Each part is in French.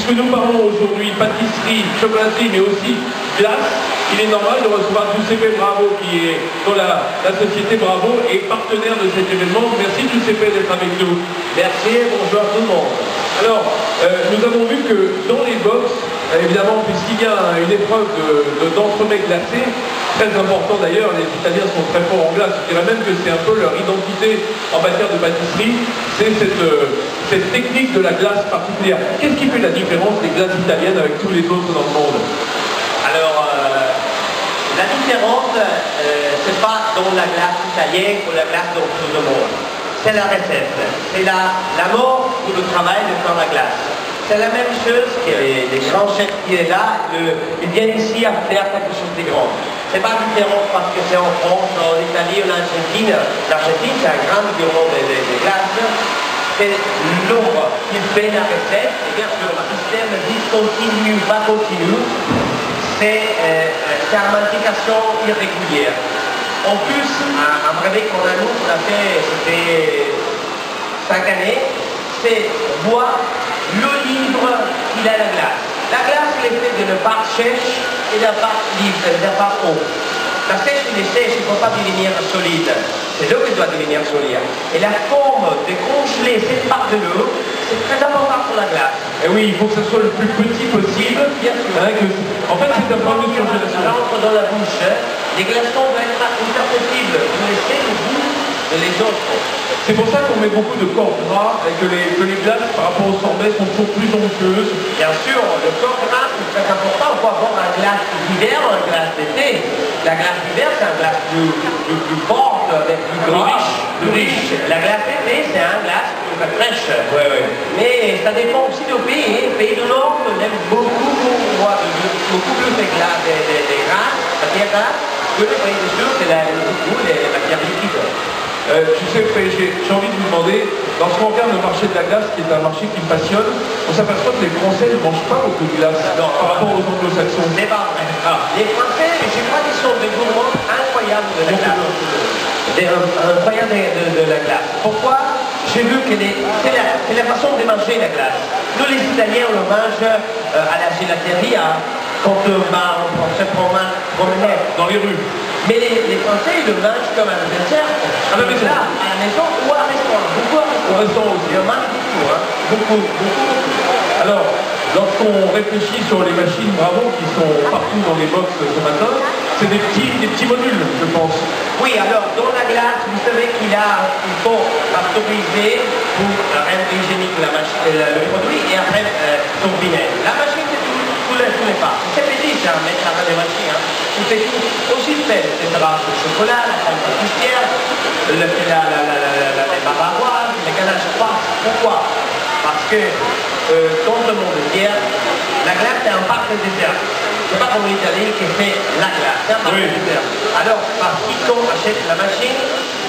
puisque nous parlons aujourd'hui pâtisserie, chocolaterie, mais aussi glace, il est normal de recevoir Giuseppe Bravo, qui est dans la société Bravo et partenaire de cet événement. Merci Giuseppe d'être avec nous. Merci et bonjour à tout le monde. Alors, nous avons vu que dans les box, évidemment, puisqu'il y a une épreuve d'entremets glacés, très important d'ailleurs, les Italiens sont très forts en glace, je dirais même que c'est un peu leur identité en matière de pâtisserie, c'est cette technique de la glace particulière. Qu'est-ce qui fait la différence des glaces italiennes avec tous les autres dans le monde? Alors, la différence, c'est pas dans la glace italienne ou la glace dans tout le monde. C'est la recette, c'est l'amour ou le travail de faire la glace. C'est la même chose que les grands chefs qui sont là, ils viennent ici à faire quelque chose de grand. C'est pas différent parce que c'est en France, en Italie ou en Argentine. L'Argentine, c'est un grand bureau de glace. C'est l'ombre qui fait la recette. Et bien sûr, le système discontinue, pas continue. C'est fermentation irrégulière. En plus, un brevet qu'on a nous, on a fait, c'était 5 années, c'est boire le livre qu'il a la glace. La glace, elle est faite d'une part sèche et d'une part libre, d'une part eau. La sèche, il est sèche, il ne faut pas devenir solide. C'est l'eau qui doit devenir solide. Et la forme de congeler cette part de l'eau, c'est très important pour la glace. Et oui, il faut que ce soit le plus petit possible. Bien sûr. En fait, c'est un problème de congélation. Ça rentre dans la bouche. Les glaçons doivent être imperceptibles pour laisser le goût les autres. C'est pour ça qu'on met beaucoup de corps gras et que les glaces par rapport au sorbet sont toujours plus onctueuses. Bien sûr, le corps gras c'est très important. On peut avoir un glace d'hiver ou un glace d'été. La glace d'hiver c'est un glace plus forte, avec plus gras, plus riche. La glace d'été c'est un glace plus fraîche. Ouais, ouais. Mais ça dépend aussi du pays. Le pays du Nord aime beaucoup plus de glace, des gras, matière grasse, que le pays du Sud c'est beaucoup les matières liquides. Tu sais, j'ai envie de vous demander, lorsqu'on regarde le marché de la glace, qui est un marché qui me passionne, on s'aperçoit que les Français ne mangent pas beaucoup de glace par rapport aux anglo-saxons. C'est pas vrai. Les Français, je crois qu'ils sont des gourmands incroyables de la glace. Incroyables de la glace. Pourquoi? J'ai vu que c'est la façon de manger la glace. Nous, les Italiens, on le mange à la gelaterie, quand on se promenait Dans les rues. Mais les Français, ils le mangent comme un dessert. À la maison. Là, à la maison ou à un restaurant. Beaucoup à Au restaurant aussi. Ils en mangent beaucoup, hein. Beaucoup. Alors, lorsqu'on réfléchit sur les machines Bravo qui sont partout dans les box ce matin, c'est des petits modules, je pense. Oui, alors, dans la glace, vous savez qu'il faut pasteuriser pour rendre hygiénique le produit et après turbiner. La machine, c'est tous les pas. C'est petit, c'est un mètre à la machine. Hein. Il fait tout aussi fait, c'est le chocolat, la crème pâtissière, les bavaroises, les ganaches froides. Pourquoi? Parce que dans le monde entier, la glace est un parc de dessert. C'est pas comme l'Italie qui fait la glace, c'est un parc de dessert. Alors, parce qu'on achète la machine,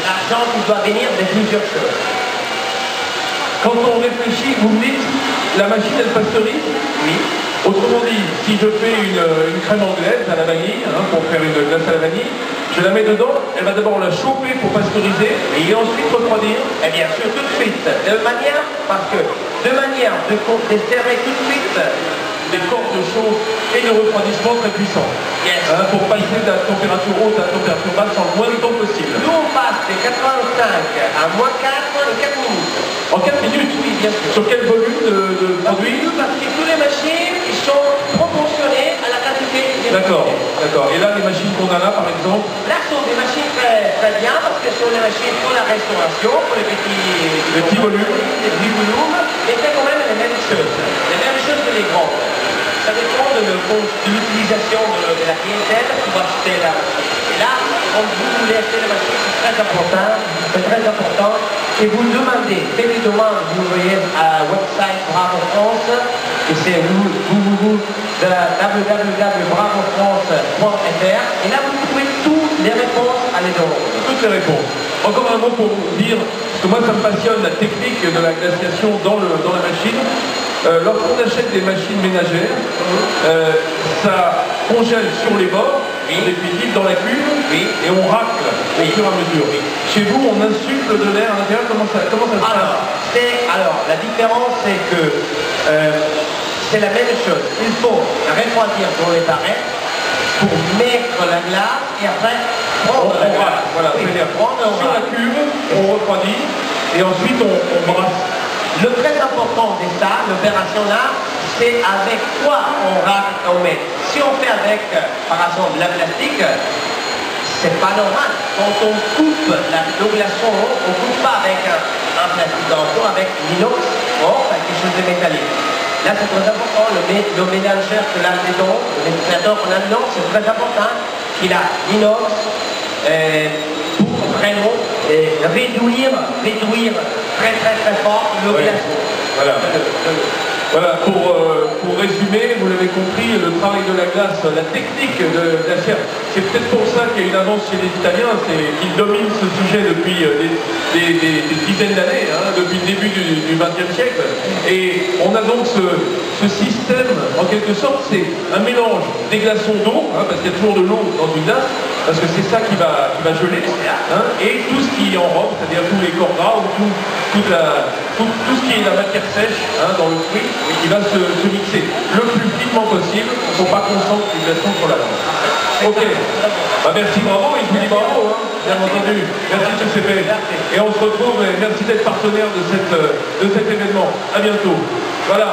l'argent qui doit venir de plusieurs choses. Quand on réfléchit, vous me dites, la machine elle pasteurise? Oui. Autrement dit, si je fais une crème anglaise à la vanille, pour faire une glace à la vanille, je la mets dedans, elle va d'abord la chauffer pour pasteuriser et ensuite refroidir. Eh bien sûr, tout de suite. De manière de serrer tout de suite des cordes de chauffe et de refroidissement très puissants. Yes. Pour passer de la température haute à la température basse en le moins de temps possible. Nous, on passe de 85 à moins 4 en 4 minutes. En 4 minutes? Oui, bien sûr. Sur quel volume de produit? Parce que toutes les machines, ils sont proportionnées à la quantité des D'accord. Et là, les machines qu'on a là, par exemple? Là, ce sont des machines très bien, parce que ce sont des machines pour la restauration, pour les petits volumes, mais c'est quand même les mêmes choses que les grands. Ça dépend de l'utilisation de la clientèle qui va acheter la machine. Et là, quand vous voulez acheter la machine, c'est très important, et vous demandez, faites des demandes, vous voyez à website Bravo France, et c'est www.bravofrance.fr, et là vous trouvez toutes les réponses à les demander. Toutes les réponses. Encore un mot pour vous dire, parce que moi ça me passionne la technique de la glaciation dans la machine. Lorsqu'on achète des machines ménagères, ça congèle sur les bords, définitif dans la cuve, et on racle au fur et à mesure. Chez vous, on insuffle de l'air à l'intérieur, comment ça se passe? Alors, la différence, c'est que c'est la même chose. Il faut refroidir dans les barrettes pour mettre la glace et après prendre la glace. Voilà, Oui, c'est-à-dire prendre sur la cuve, on refroidit et ensuite on brasse. Le très important de ça, l'opération là, c'est avec quoi on rate et on met. Si on fait avec, par exemple, la plastique, c'est pas normal. Quand on coupe le glaçon, on ne coupe pas avec un plastique d'enfant, avec l'inox, quelque chose de métallique. Là, c'est très important. Le mélangeur que là dedans, le médiateur qu'on a dedans, c'est très important qu'il a l'inox pour vraiment réduire très fort le glaçon. Voilà. Voilà, pour résumer, vous l'avez compris, le travail de la glace, la technique de la chair, c'est peut-être pour ça qu'il y a une avance chez les Italiens, c'est qu'ils dominent ce sujet depuis des dizaines d'années, hein, depuis le début du XXe siècle. Et on a donc ce système, en quelque sorte, c'est un mélange des glaçons d'eau, hein, parce qu'il y a toujours de l'eau dans une glace, parce que c'est ça qui va geler, hein, et tout ce qui enrobe, c'est-à-dire tous les corps gras, ou tout ce qui est la matière sèche, hein, dans le fruit, qui va se mixer le plus finement possible. Il ne faut pas qu'on sente les glaçons sur la langue. Ok. Bah, merci, bravo, et je vous dis bravo, hein, bien entendu. Merci Giuseppe. Et on se retrouve, et merci d'être partenaire de cet événement. À bientôt. Voilà.